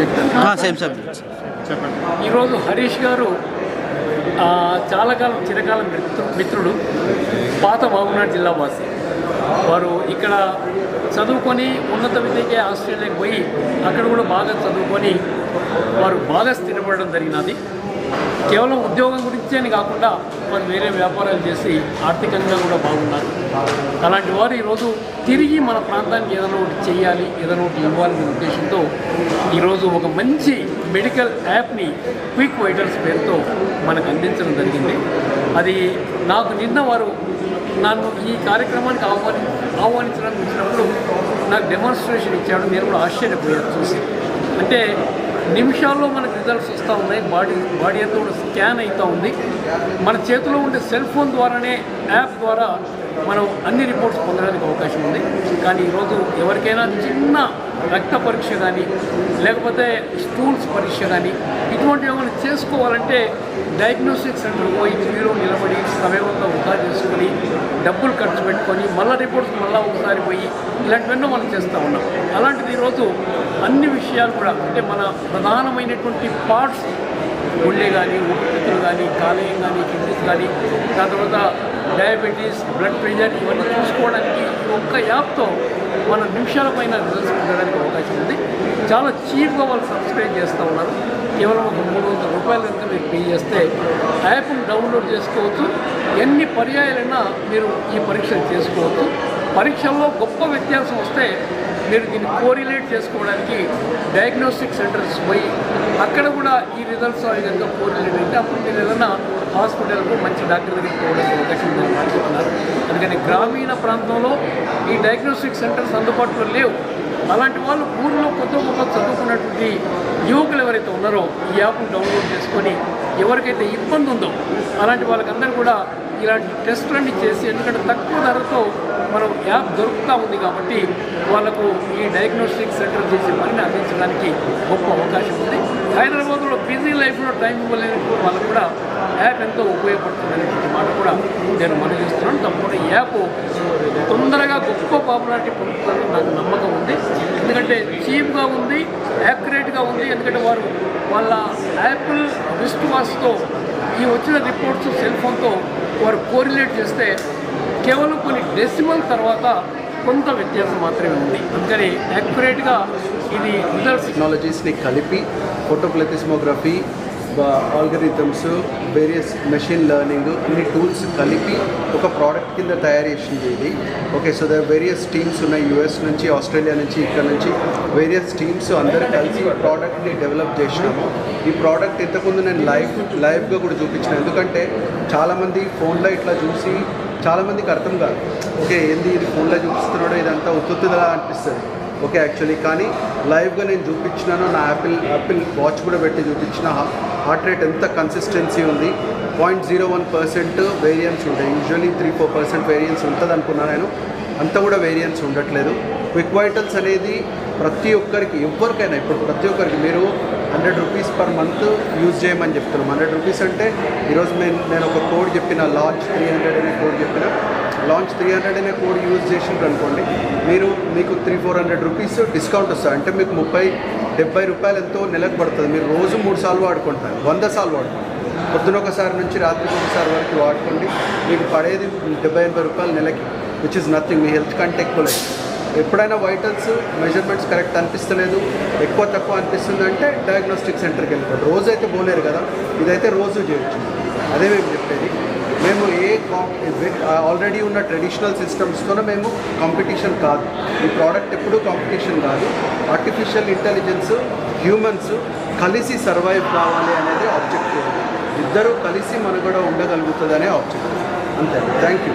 చెప్తాను. Same subjects చెప్పండి. ఈరోజు హరీష్ గారు చాలా కాలం చిరకాలం మిత్రుడు, పాత మహబూబ్నగర్ జిల్లా వాసి. వారు ఇక్కడ చదువుకొని ఉన్నత విద్యకే ఆస్ట్రేలియాకి పోయి అక్కడ కూడా బాగా చదువుకొని వారు బాగా స్థిరపడడం జరిగినది. కేవలం ఉద్యోగం గురించే అని కాకుండా వారు వేరే వ్యాపారాలు చేసి ఆర్థికంగా కూడా బాగున్నారు. అలాంటి వారు ఈరోజు తిరిగి మన ప్రాంతానికి ఏదైనా ఒకటి చేయాలి, ఏదైనా ఒకటి ఇవ్వాలనే ఉద్దేశంతో ఈరోజు ఒక మంచి మెడికల్ యాప్ని క్విక్ వైటల్స్ పేరుతో మనకు అందించడం జరిగింది. అది నాకు నిన్న వారు నన్ను ఈ కార్యక్రమానికి ఆహ్వానించడానికి వచ్చినప్పుడు నాకు డెమాన్స్ట్రేషన్ ఇచ్చాడు. నేను కూడా ఆశ్చర్యపోయాను చూసి. అంటే నిమిషాల్లో మనకు రిజల్ట్స్ వస్తూ ఉన్నాయి, బాడీ అంతా కూడా స్కాన్ అవుతూ ఉంది. మన చేతిలో ఉండే సెల్ ఫోన్ ద్వారానే యాప్ ద్వారా మనం అన్ని రిపోర్ట్స్ పొందడానికి అవకాశం ఉంది. కానీ ఈరోజు ఎవరికైనా చిన్న రక్త పరీక్ష కానీ లేకపోతే స్టూల్స్ పరీక్ష కానీ ఇటువంటివి ఏమైనా చేసుకోవాలంటే డయాగ్నోస్టిక్ సెంటర్ పోయి క్యూలో నిలబడి సమయమంతా వృధా చేసుకొని డబ్బులు ఖర్చు పెట్టుకొని మళ్ళీ రిపోర్ట్స్ మళ్ళీ ఒకసారి పోయి ఇలాంటివన్నీ మనం చేస్తూ ఉన్నాం. అలాంటిది ఈరోజు అన్ని విషయాలు కూడా అంటే మన ప్రధానమైనటువంటి పార్ట్స్ గుండె కానీ, ఊపిరితిత్తులు కానీ, కాలేయం కానీ, కిడ్నీస్ కానీ, దాని తర్వాత డయాబెటీస్, బ్లడ్ ప్రెషర్ ఇవన్నీ చూసుకోవడానికి ఒక్క యాప్తో మన నిమిషాల పైన రిజల్ట్స్ పొందడానికి అవకాశం ఉంది. చాలా చీప్గా వాళ్ళు సబ్స్క్రైబ్ చేస్తూ ఉన్నారు. కేవలం ఒక 300 రూపాయల కనుక మీరు పే చేస్తే యాప్ను డౌన్లోడ్ చేసుకోవచ్చు. ఎన్ని పర్యాయాలైనా మీరు ఈ పరీక్షలు చేసుకోవచ్చు. పరీక్షల్లో గొప్ప వ్యత్యాసం వస్తే మీరు దీన్ని కోరిలేట్ చేసుకోవడానికి డయాగ్నోస్టిక్ సెంటర్స్ పోయి అక్కడ కూడా ఈ రిజల్ట్స్ అవి కనుక కోరిలేట్ అయితే అప్పుడు మీరు ఏదైనా హాస్పిటల్కు మంచి డాక్టర్ దగ్గరికి పోవడానికి అవకాశం ఉందని మాట్లాడుతున్నారు. అందుకని గ్రామీణ ప్రాంతంలో ఈ డయాగ్నోస్టిక్ సెంటర్స్ అందుబాటులో లేవు. అలాంటి వాళ్ళు ఊళ్ళో కొత్త గొప్ప చదువుకున్నటువంటి యువకులు ఎవరైతే ఉన్నారో ఈ యాప్ను డౌన్లోడ్ చేసుకొని ఎవరికైతే ఇబ్బంది ఉందో అలాంటి వాళ్ళకందరూ కూడా ఇలాంటి టెస్టులన్నీ చేసి, ఎందుకంటే తక్కువ ధరతో మనం యాప్ దొరుకుతూ ఉంది కాబట్టి వాళ్ళకు ఈ డయాగ్నోస్టిక్ సెంటర్ చేసే పనిని అందించడానికి గొప్ప అవకాశం ఉంది. హైదరాబాద్లో బిజీ లైఫ్లో టైం ఇవ్వలేని వాళ్ళకు కూడా యాప్ ఎంతో ఉపయోగపడుతుందనేటువంటి మాట కూడా నేను మనం చేస్తున్నాను. తప్పకుండా ఈ యాప్ తొందరగా గొప్ప పాపులారిటీ పొందుతుందని నాకు నమ్మకం ఉంది. ఎందుకంటే చీప్గా ఉంది, యాక్యురేట్గా ఉంది. ఎందుకంటే వాళ్ళ యాపిల్ రిస్ట్ వాచ్తో ఈ వచ్చిన రిపోర్ట్స్ సెల్ ఫోన్తో వారు కోరిలేట్ చేస్తే కేవలం కొన్ని డెసిమల్ తర్వాత కొంత వ్యత్యాసం మాత్రమే ఉంది. అందుకని యాక్యురేట్గా ఇది రిజల్ట్స్ టెక్నాలజీస్ని కలిపి ఫోటోప్లెథిస్మోగ్రఫీ, ఆల్గరిథమ్స్, వేరియస్ మెషిన్ లెర్నింగ్ అన్ని టూల్స్ కలిపి ఒక ప్రోడక్ట్ కింద తయారు చేసింది ఇది. Okay, so the various teams ఉన్నాయి, యూఎస్ నుంచి, ఆస్ట్రేలియా నుంచి, ఇక్కడ నుంచి వేరియస్ టీమ్స్ అందరూ కలిసి ప్రోడక్ట్ని డెవలప్ చేసినాము. ఈ ప్రోడక్ట్ ఇంతకుముందు నేను లైవ్గా కూడా చూపించిన. ఎందుకంటే చాలామంది ఫోన్లో ఇట్లా చూసి చాలామందికి అర్థం కాదు. ఓకే, ఏంది ఇది ఫోన్లో చూపిస్తున్నాడో ఇదంతా ఉత్తుగా అనిపిస్తుంది. ఓకే, యాక్చువల్లీ కానీ లైవ్గా నేను చూపించినాను. నా యాపిల్ వాచ్ కూడా పెట్టి చూపించిన. హార్ట్ రేట్ ఎంత కన్సిస్టెన్సీ ఉంది, 0.01% వేరియన్స్ ఉంటాయి. యూజువల్లీ 3-4% వేరియన్స్ ఉంటుంది అనుకున్నాను నేను. అంతా కూడా వేరియన్స్ ఉండట్లేదు. క్విక్ వైటల్స్ అనేది ప్రతి ఒక్కరికి, ఎవరికైనా ఇప్పుడు ప్రతి ఒక్కరికి మీరు 100 రూపీస్ పర్ మంత్ యూజ్ చేయమని చెప్తున్నాం. 100 రూపీస్ అంటే ఈరోజు నేను ఒక కోడ్ చెప్పిన, లాంచ్ 300 అనే కోడ్ చెప్పిన. లాంచ్ 300 అనే కోడ్ యూజ్ చేసిండ్రు అనుకోండి, మీకు 300-400 రూపీస్ డిస్కౌంట్ వస్తుంది. అంటే మీకు 30-70 రూపాయలు ఎంతో నెలకు పడుతుంది. మీరు రోజు 3 సార్లు వాడుకుంటారు, 100 సార్లు వాడుకుంటారు. పొద్దున ఒకసారి నుంచి రాత్రికి ఒకసారి వరకు వాడుకోండి. మీకు పడేది 70-80 రూపాయలు నెలకి, which is nothing. Me health కంటే ఎక్కువ లేదు. ఎప్పుడైనా వైటల్స్ మెజర్మెంట్స్ కరెక్ట్ అనిపిస్తలేదు, ఎక్కువ తక్కువ అనిపిస్తుంది అంటే డయాగ్నోస్టిక్ సెంటర్కి వెళ్ళిపోండి. రోజు అయితే పోలేరు కదా, ఇదైతే రోజు చేయొచ్చు. అదే మేము చెప్పేది. మేము ఆల్రెడీ ఉన్న ట్రెడిషనల్ సిస్టమ్స్తోనే మేము కాంపిటీషన్ కాదు. ఈ ప్రోడక్ట్ ఎప్పుడూ కాంపిటీషన్ కాదు. ఆర్టిఫిషియల్ ఇంటెలిజెన్స్, హ్యూమన్స్ కలిసి సర్వైవ్ కావాలి అనేది ఆబ్జెక్టివ్. ఇద్దరూ కలిసి మనుగడ ఉండగలుగుతుంది అనే ఆబ్జెక్టివ్. అంతే. Thank you.